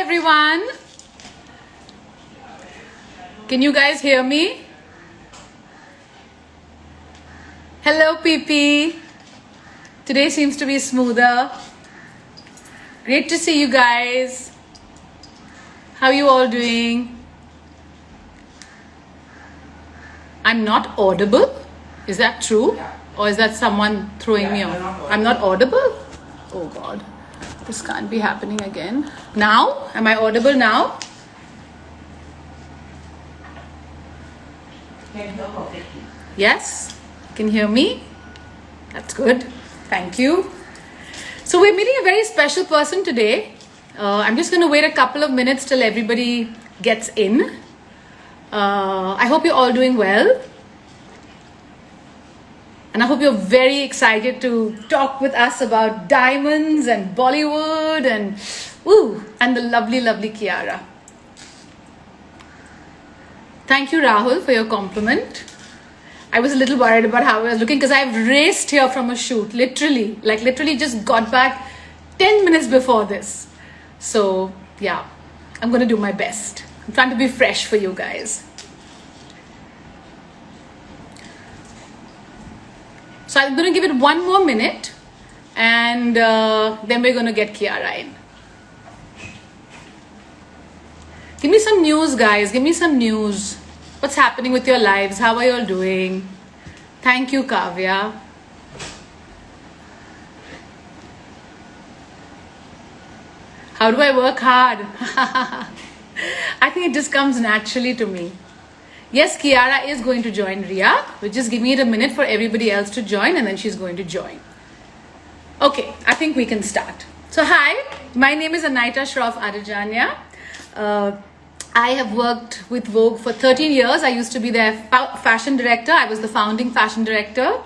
everyone. Can you guys hear me? Hello, PP. Today seems to be smoother. Great to see you guys. How are you all doing? I'm not audible. Is that true? Or is that someone throwing me off? I'm not audible? Oh God. This can't be happening again. Now? Am I audible now? Yes? You can hear me? That's good. Thank you. So we're meeting a very special person today. I'm just going to wait a couple of minutes till everybody gets in. I hope you're all doing well. And I hope you're very excited to talk with us about diamonds and Bollywood and the lovely, lovely Kiara. Thank you, Rahul, for your compliment. I was a little worried about how I was looking because I've raced here from a shoot, literally just got back 10 minutes before this. So yeah, I'm going to do my best. I'm trying to be fresh for you guys. So I'm going to give it one more minute and then we're going to get Kiara in. Give me some news, guys. Give me some news. What's happening with your lives? How are you all doing? Thank you, Kavya. How do I work hard? I think it just comes naturally to me. Yes, Kiara is going to join Ria. We'll just give it a minute for everybody else to join and then she's going to join. Okay, I think we can start. So hi, my name is Anaita Shroff Adajania. I have worked with Vogue for 13 years. I used to be their fashion director. I was the founding fashion director.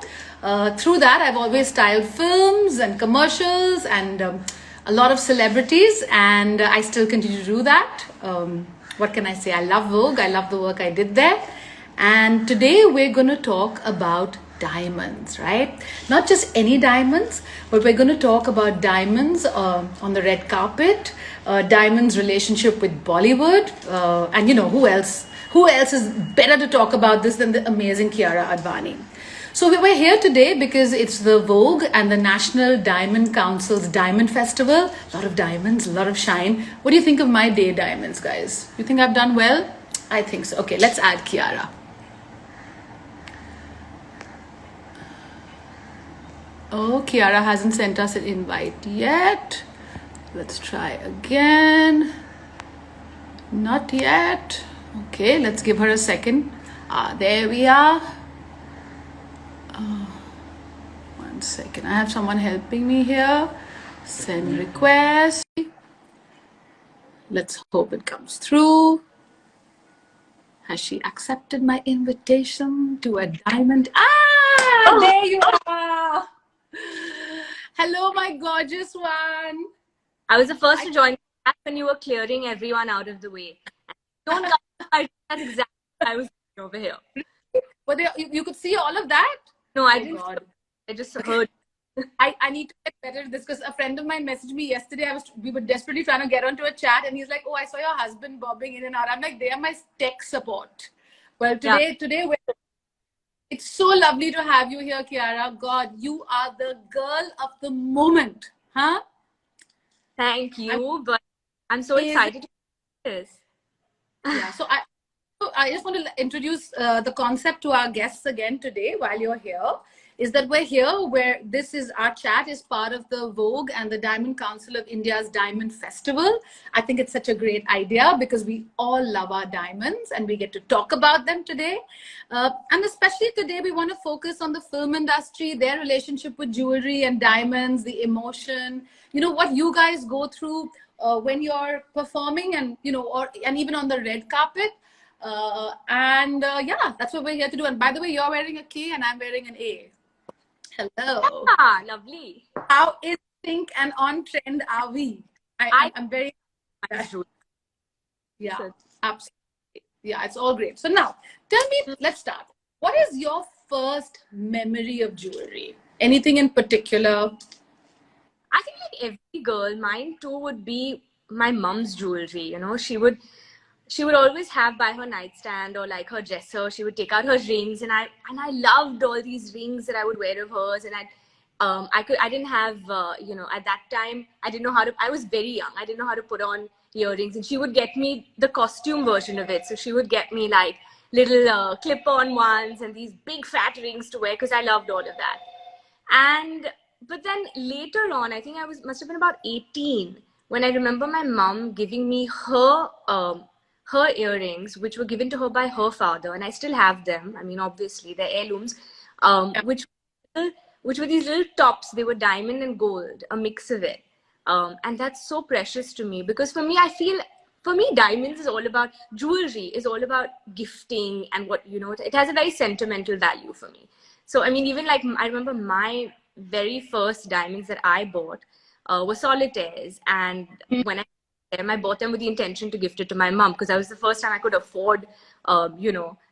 Through that, I've always styled films and commercials and a lot of celebrities, and I still continue to do that. What can I say? I love Vogue. I love the work I did there. And today we're going to talk about diamonds, right? Not just any diamonds, but we're going to talk about diamonds on the red carpet, diamonds' relationship with Bollywood, and you know, who else is better to talk about this than the amazing Kiara Advani. So we're here today because it's the Vogue and the National Diamond Council's Diamond Festival. A lot of diamonds, a lot of shine. What do you think of my day diamonds, guys? You think I've done well? I think so. Okay, let's add Kiara. Oh, Kiara hasn't sent us an invite yet. Let's try again. Not yet. Okay, let's give her a second. There we are. One second. I have someone helping me here. Send request. Let's hope it comes through. Has she accepted my invitation to a diamond? There you are. Hello, my gorgeous one. I was the first to join when you were clearing everyone out of the way. Don't come. That's exactly what I was doing over here. But you could see all of that? No, I didn't. I just heard. I need to get better at this because a friend of mine messaged me yesterday. We were desperately trying to get onto a chat, and he's like, "Oh, I saw your husband bobbing in and out." I'm like, "They are my tech support." Well, today it's so lovely to have you here, Kiara. God, you are the girl of the moment, huh? Thank you, but I'm so excited to do this. Yeah, so I just want to introduce the concept to our guests again today while you're here. Is that we're here where this is our chat is part of the Vogue and the Diamond Council of India's Diamond Festival. I think it's such a great idea because we all love our diamonds and we get to talk about them today. And especially today, we want to focus on the film industry, their relationship with jewelry and diamonds, the emotion, you know, what you guys go through when you're performing and, you know, and even on the red carpet. Yeah, that's what we're here to do. And by the way, you're wearing a K and I'm wearing an A. Hello. Ah, lovely. How in sync and on trend are we? I'm very. Yeah, absolutely. Yeah, it's all great. So now, tell me, let's start. What is your first memory of jewelry? Anything in particular? I think like every girl, mine too would be my mom's jewelry. You know, she would always have by her nightstand or like her dresser, she would take out her rings, and I loved all these rings that I would wear of hers. And I didn't have at that time I didn't know how to, I was very young, I didn't know how to put on earrings, and she would get me the costume version of it. So she would get me like little clip-on ones and these big fat rings to wear because I loved all of that. And but then later on, I think I must have been about 18 when I remember my mom giving me her earrings, which were given to her by her father, and I still have them. I mean, obviously they're heirlooms, which which were these little tops. They were diamond and gold, a mix of it, and that's so precious to me because for me, I feel. For me, diamonds is all about jewelry, is all about gifting, and what it has a very sentimental value for me. So, I mean, even like I remember my very first diamonds that I bought were solitaires. And when I bought them with the intention to gift it to my mom because that was the first time I could afford,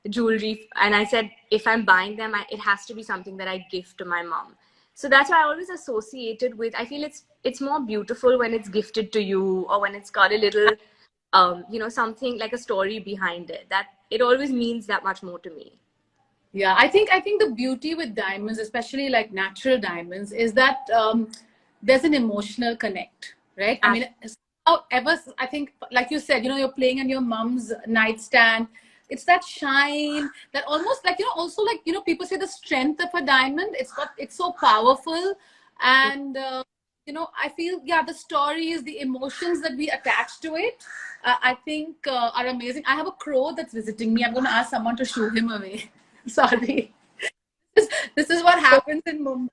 jewelry. And I said, if I'm buying them, it has to be something that I gift to my mom. So that's why I always associated with, I feel it's more beautiful when it's gifted to you or when it's got a little, something like a story behind it. That it always means that much more to me. Yeah, I think the beauty with diamonds, especially like natural diamonds, is that there's an emotional connect, right? I mean, however, I think, like you said, you're playing on your mom's nightstand. It's that shine, that almost like also like people say the strength of a diamond. It's so powerful, and I feel the stories, the emotions that we attach to it, I think are amazing. I have a crow that's visiting me. I'm going to ask someone to shoo him away. Sorry. This is what happens in Mumbai.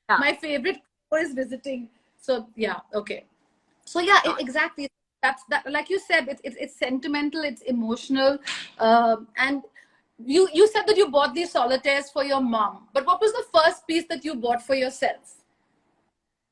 Yeah. My favorite crow is visiting. So yeah, okay. So yeah, exactly. That's that. Like you said, it's sentimental, it's emotional, and you said that you bought these solitaires for your mom. But what was the first piece that you bought for yourself?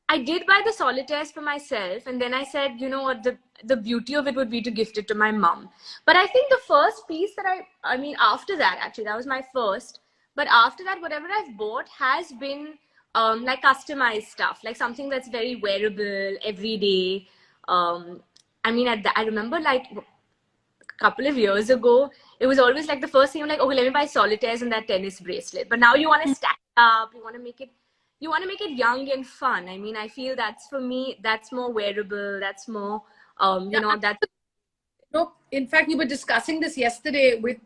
I did buy the solitaires for myself, and then I said, you know what, the beauty of it would be to gift it to my mom. But I think the first piece that I mean, after that, actually, that was my first. But after that, whatever I've bought has been like customized stuff, like something that's very wearable, everyday. I mean, I remember like a couple of years ago, it was always like the first thing I'm like, okay, let me buy solitaires and that tennis bracelet. But now you want to stack it up, you want to make it young and fun. I mean, I feel that's for me, that's more wearable. That's more, that's. No, in fact, we were discussing this yesterday with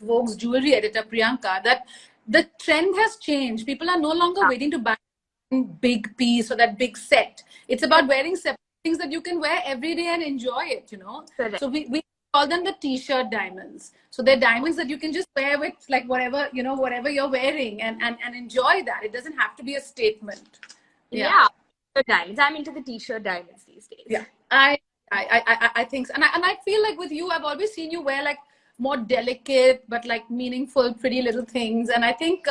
Vogue's jewelry editor Priyanka, that the trend has changed. People are no longer waiting to buy a big piece or that big set. It's about wearing separate things that you can wear every day and enjoy it. Correct. So we call them the t-shirt diamonds. So they're diamonds that you can just wear with like whatever you're wearing and enjoy that. It doesn't have to be a statement. Yeah. Diamonds. I'm into the t-shirt diamonds these days. Yeah, I think so. And I feel like with you, I've always seen you wear like more delicate but like meaningful, pretty little things. And I think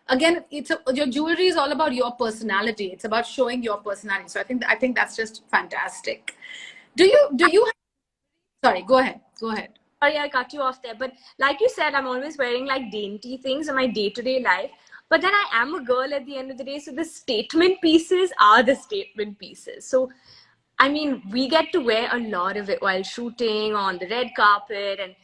again, your jewelry is all about your personality. It's about showing your personality. So I think that's just fantastic. Do you? Sorry, go ahead. Sorry, I cut you off there. But like you said, I'm always wearing like dainty things in my day-to-day life. But then I am a girl at the end of the day. So the statement pieces are the statement pieces. So, I mean, we get to wear a lot of it while shooting on the red carpet. And,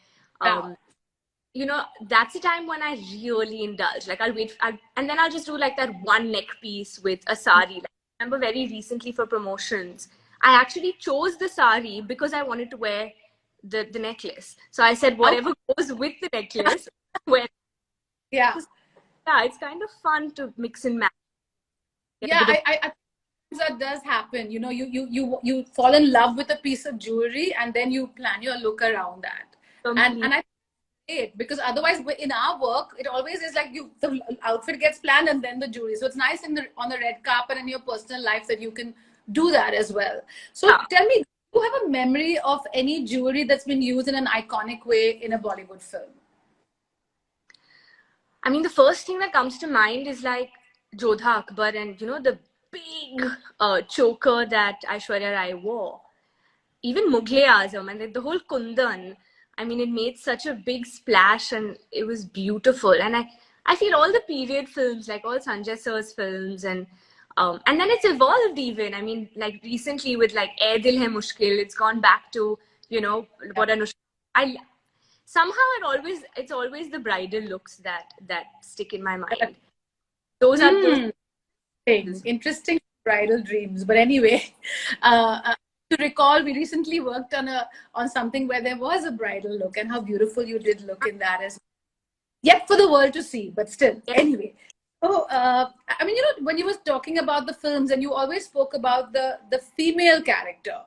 that's the time when I really indulge. Like and then I'll just do like that one neck piece with a sari. Like, I remember very recently for promotions, I actually chose the sari because I wanted to wear the necklace. So I said, whatever goes with the necklace, wear. Yeah. Yeah, it's kind of fun to mix and match. Yeah, I that does happen. You fall in love with a piece of jewelry and then you plan your look around that. And I it because otherwise in our work it always is like the outfit gets planned and then the jewelry. So it's nice on the red carpet and your personal life that you can do that as well. So tell me, do you have a memory of any jewelry that's been used in an iconic way in a Bollywood film? I mean, the first thing that comes to mind is like Jodha Akbar and the big choker that Aishwarya Rai wore. Even Mughal-e-Azam and the whole Kundan. I mean, it made such a big splash and it was beautiful. And I feel all the period films, like all Sanjay Sir's films and And then it's evolved even. I mean, like recently with like Ae Dil Hai Mushkil, it's gone back to, you know, what Anushka. I somehow it's always the bridal looks that stick in my mind. Those are those. Interesting bridal dreams. But anyway, to recall, we recently worked on something where there was a bridal look, and how beautiful you did look in that as well. Yet for the world to see, but still. Yeah. Anyway. So, I mean, you know, when you were talking about the films and you always spoke about the female character,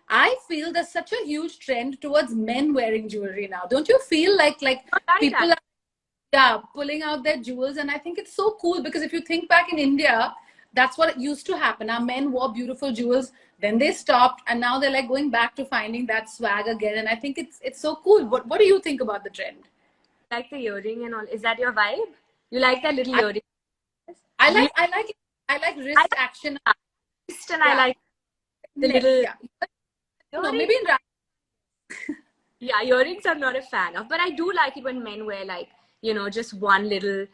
I feel there's such a huge trend towards men wearing jewelry now. Don't you feel like people are pulling out their jewels? And I think it's so cool because if you think back in India, that's what used to happen. Our men wore beautiful jewels, then they stopped, and now they're like going back to finding that swag again. And I think it's so cool. What do you think about the trend? Like the earring and all. Is that your vibe? You like that little earring? I like wrist action. Wrist, and I like the little. No, maybe in yeah, earrings I'm not a fan of, but I do like it when men wear like, you know, just one little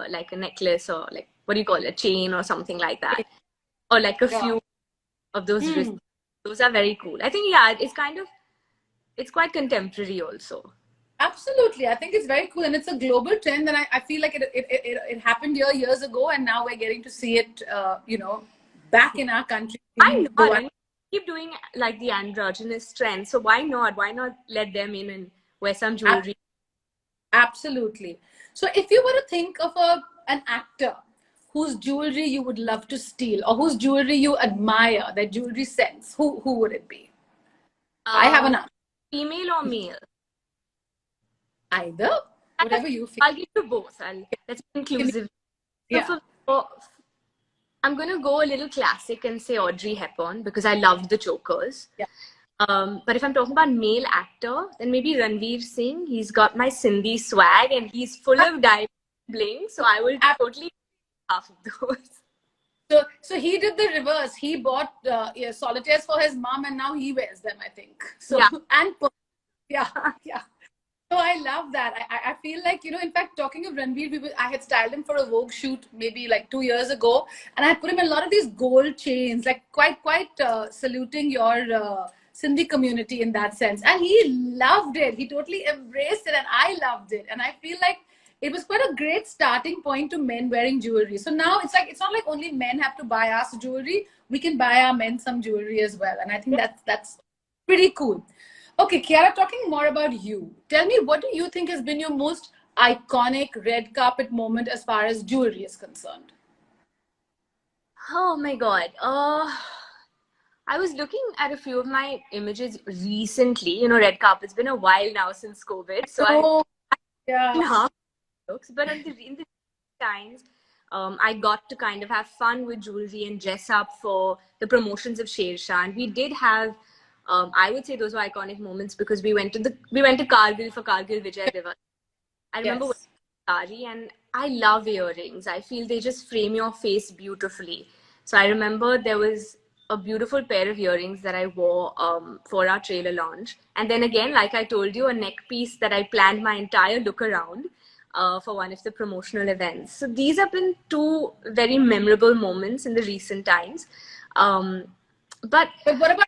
like a necklace or like what do you call it, a chain or something like that, or like a few of those wrists. Those are very cool. I think it's quite contemporary also. Absolutely, I think it's very cool, and it's a global trend, and I feel like it happened here years ago, and now we're getting to see it, you know, back in our country. I know. Keep doing like the androgynous trend, so why not let them in and wear some jewelry? Absolutely. So if you were to think of an actor whose jewelry you would love to steal, or whose jewelry you admire, their jewelry sense, who would it be? I have an answer. Female or male? Either, whatever you feel. I'll give you both. Let's be inclusive. Yeah. So I'm going to go a little classic and say Audrey Hepburn because I loved The Chokers. Yeah. But if I'm talking about male actor, then maybe Ranveer Singh. He's got my Sindhi swag and he's full of diamond bling. So I will totally half of those. So he did the reverse. He bought solitaires for his mom, and now he wears them, I think. So yeah. So I love that. I feel like, you know, in fact, talking of Ranveer, I had styled him for a Vogue shoot maybe like 2 years ago, and I put him in a lot of these gold chains, like quite saluting your Sindhi community in that sense. And he loved it. He totally embraced it, and I loved it. And I feel like it was quite a great starting point to men wearing jewelry. So now it's not like only men have to buy us jewelry. We can buy our men some jewelry as well. And I think that's pretty cool. Okay, Kiara, talking more about you. Tell me, what do you think has been your most iconic red carpet moment as far as jewelry is concerned? Oh my God. I was looking at a few of my images recently. You know, red carpet's been a while now since COVID. So but in the times, I got to kind of have fun with jewelry and dress up for the promotions of Sher Shah. And we did have, I would say those were iconic moments because we went to Kargil for Kargil Vijay Divas. I remember sari, and I love earrings. I feel they just frame your face beautifully. So I remember there was a beautiful pair of earrings that I wore for our trailer launch. And then again, like I told you, a neck piece that I planned my entire look around for one of the promotional events. So these have been two very memorable moments in the recent times. But what about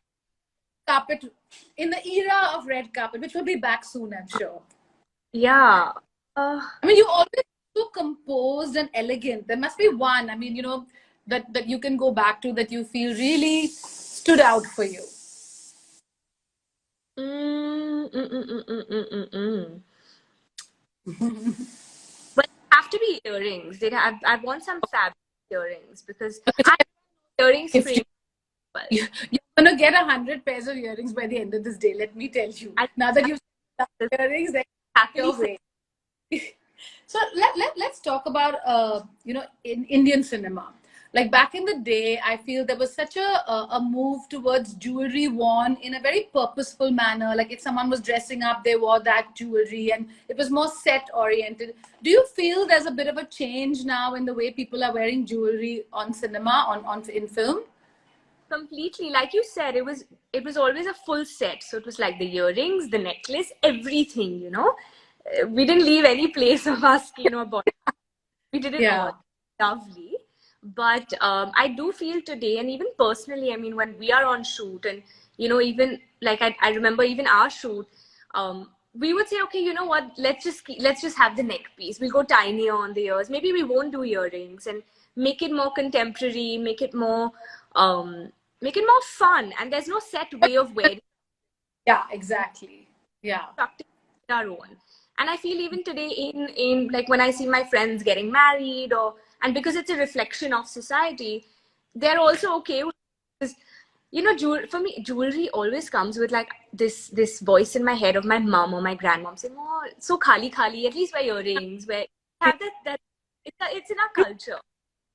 carpet in the era of red carpet, which will be back soon, I'm sure? Yeah. I mean, you always so composed and elegant. There must be one, I mean, you know, that you can go back to that you feel really stood out for you. But have to be earrings. I want some fabric earrings because earrings frame. You're gonna get 100 pairs of earrings by the end of this day. Let me tell you. Now that you've earrings, happily. So let's talk about you know, in Indian cinema. Like back in the day, I feel there was such a move towards jewelry worn in a very purposeful manner. Like if someone was dressing up, they wore that jewelry, and it was more set oriented. Do you feel there's a bit of a change now in the way people are wearing jewelry on cinema, in film? Completely. Like you said, it was always a full set. So it was like the earrings, the necklace, everything, you know. We didn't leave any place of our skin or body. We did it all. Lovely. But I do feel today, and even personally, I mean, when we are on shoot, and even like I remember even our shoot, we would say, okay, you know what, let's just have the neck piece. We'll go tinier on the ears. Maybe we won't do earrings, and make it more contemporary, um, make it more fun. And there's no set way of wearing. Yeah, exactly. Yeah. Our own. And I feel even today in like when I see my friends getting married, or and because it's a reflection of society, they're also okay with this. For me, jewelry always comes with like this voice in my head of my mom or my grandmom saying, "Oh, so khali khali. At least wear earrings. Wear have that. It's in our culture.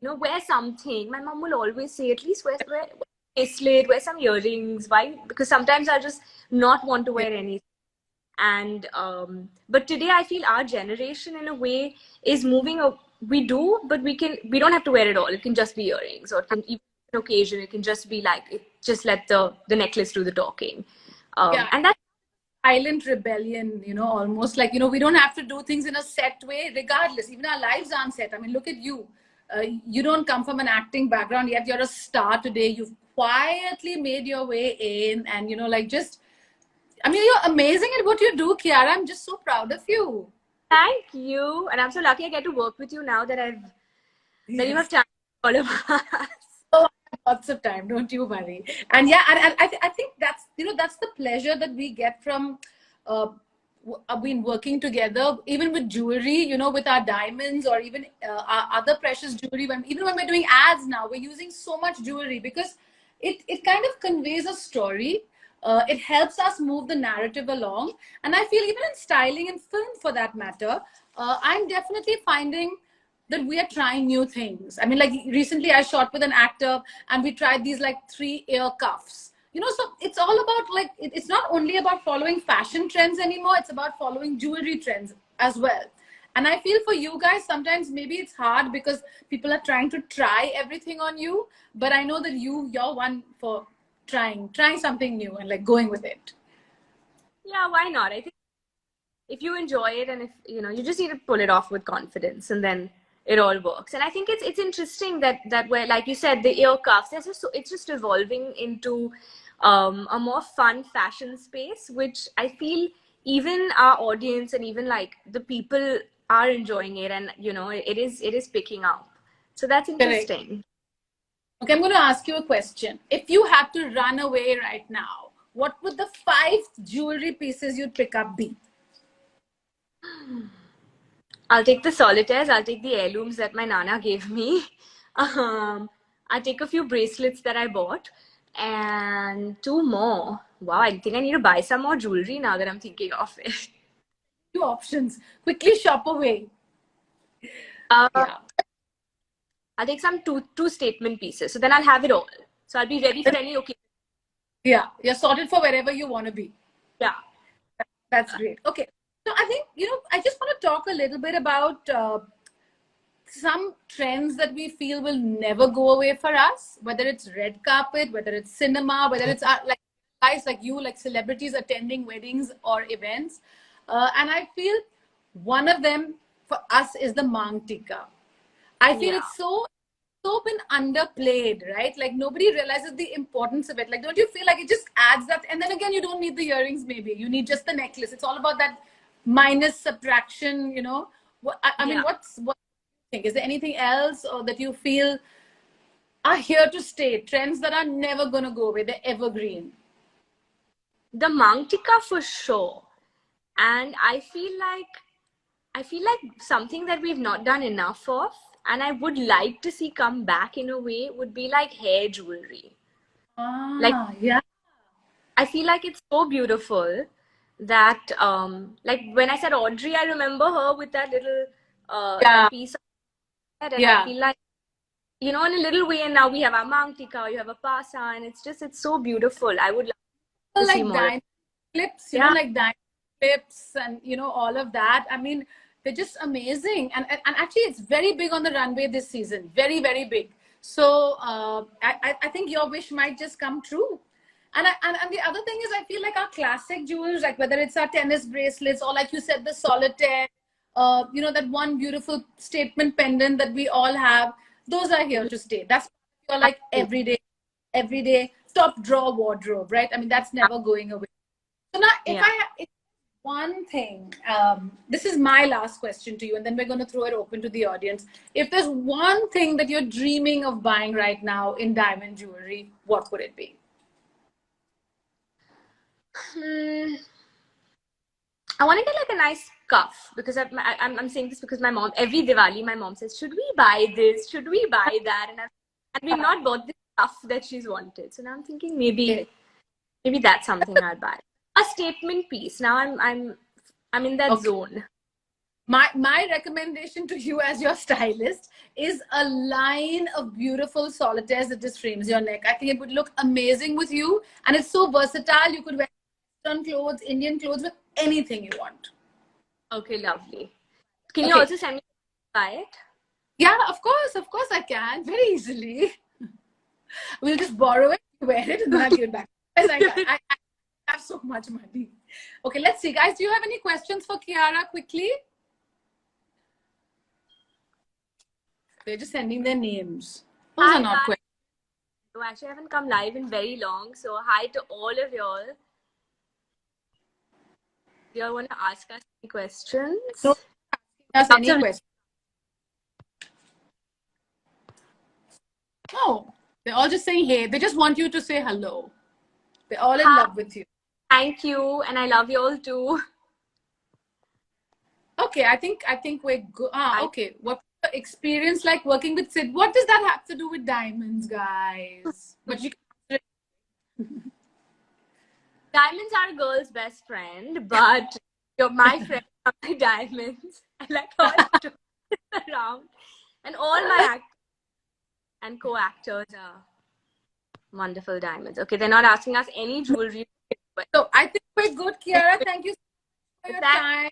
Wear something." My mom will always say, "At least wear bracelet, wear some earrings." Why? Because sometimes I just not want to wear anything. And but today I feel our generation in a way is moving. We do, but we don't have to wear it all. It can just be earrings, or it can even an occasion. It can just be like it. Just let the necklace do the talking. Yeah. And that's Silent rebellion, almost like, we don't have to do things in a set way, regardless. Even our lives aren't set. I mean, look at you. You don't come from an acting background, yet you're a star today. You've quietly made your way in, and, I mean, you're amazing at what you do, Kiara. I'm just so proud of you. Thank you, and I'm so lucky I get to work with you now that that you have time for all of us. Oh, lots of time, don't you worry. And yeah, and I think that's that's the pleasure that we get from been working together, even with jewelry, with our diamonds, or even our other precious jewelry. Even when we're doing ads now, we're using so much jewelry because it kind of conveys a story. It helps us move the narrative along. And I feel even in styling and film, for that matter, I'm definitely finding that we are trying new things. I mean, like recently I shot with an actor and we tried these like 3-ear cuffs. So it's all about like, it's not only about following fashion trends anymore, it's about following jewelry trends as well. And I feel for you guys, sometimes maybe it's hard because people are trying to try everything on you. But I know that you're one for trying something new and like going with it. Yeah, why not? I think if you enjoy it, and if you just need to pull it off with confidence, and then it all works. And I think it's interesting that where, like you said, the ear cuffs, it's just evolving into a more fun fashion space, which I feel even our audience and even like the people are enjoying it, and it is picking up. So that's interesting. Correct. Okay, I'm going to ask you a question. If you had to run away right now, what would the 5 jewelry pieces you'd pick up be? I'll take the solitaires. I'll take the heirlooms that my nana gave me. I'll take a few bracelets that I bought, and 2 more. Wow, I think I need to buy some more jewelry now that I'm thinking of it. 2 options. Quickly shop away. Yeah. I'll take some two statement pieces. So then I'll have it all. So I'll be ready for any occasion. Yeah, you're sorted for wherever you want to be. Yeah. That's great. Okay. So I think, I just want to talk a little bit about some trends that we feel will never go away for us, whether it's red carpet, whether it's cinema, whether it's like guys like you, like celebrities attending weddings or events. And I feel one of them for us is the Mang Tika. I feel it's so been underplayed, right? Like nobody realizes the importance of it. Like, don't you feel like it just adds that? And then again, you don't need the earrings, maybe. You need just the necklace. It's all about that minus subtraction, I mean, what do you think? Is there anything else or that you feel are here to stay? Trends that are never going to go away. They're evergreen. The Mang Tika for sure. And I feel like something that we've not done enough of, and I would like to see come back in a way, would be like hair jewelry. Yeah. I feel like it's so beautiful that like when I said Audrey, I remember her with that little that piece of hair, and I feel like in a little way, and now we have our Mang Tika, you have a Pasa, and it's so beautiful. I would like to see more diamond clips, like diamond clips and all of that. I mean, they're just amazing, and actually it's very big on the runway this season, very, very big. So I think your wish might just come true. And the other thing is, I feel like our classic jewels, like whether it's our tennis bracelets or like you said, the solitaire, that one beautiful statement pendant that we all have, those are here to stay. That's your like everyday top drawer wardrobe, right? I mean, that's never going away. So now, if one thing, this is my last question to you, and then we're going to throw it open to the audience. If there's one thing that you're dreaming of buying right now in diamond jewelry, what would it be? I want to get like a nice cuff, because I'm saying this because my mom, every Diwali, my mom says, should we buy this? Should we buy that? And we've not bought the cuff that she's wanted. So now I'm thinking maybe that's something I'll buy. A statement piece. Now I'm in that zone. My recommendation to you as your stylist is a line of beautiful solitaires that just frames your neck. I think it would look amazing with you, and it's so versatile. You could wear Western clothes, Indian clothes, with anything you want. Okay, lovely. Can you also send me buy it? Yeah, of course I can, very easily. We'll just borrow it, wear it, and then I'll give it back. I have so much money. Okay, let's see, guys. Do you have any questions for Kiara quickly? They're just sending their names. Those are not questions. So actually, I haven't come live in very long. So hi to all of y'all. Do you all want to ask us any questions? No, ask any questions. No, they're all just saying hey. They just want you to say hello. They're all in love with you. Thank you, and I love you all too. Okay, I think we're good. Okay. What experience like working with Sid? What does that have to do with diamonds, guys? But you diamonds are a girl's best friend, but you're my friend are my diamonds. I like all to around, and all my actors and co-actors are wonderful diamonds. Okay, they're not asking us any jewelry. So I think we're good, Kiara. Thank you so much for your time.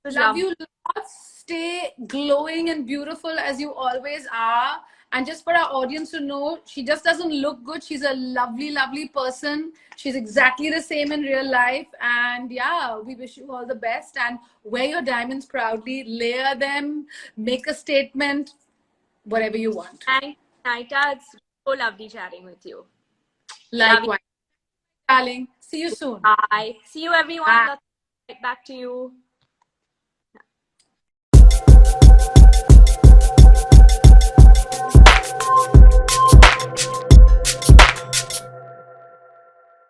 Love you lots. Stay glowing and beautiful as you always are. And just for our audience to know, she just doesn't look good. She's a lovely, lovely person. She's exactly the same in real life. And yeah, we wish you all the best. And wear your diamonds proudly. Layer them. Make a statement. Whatever you want. Thanks, Naita. It's so lovely chatting with you. Likewise. Darling. See you soon. Bye. See you, everyone. Right back to you.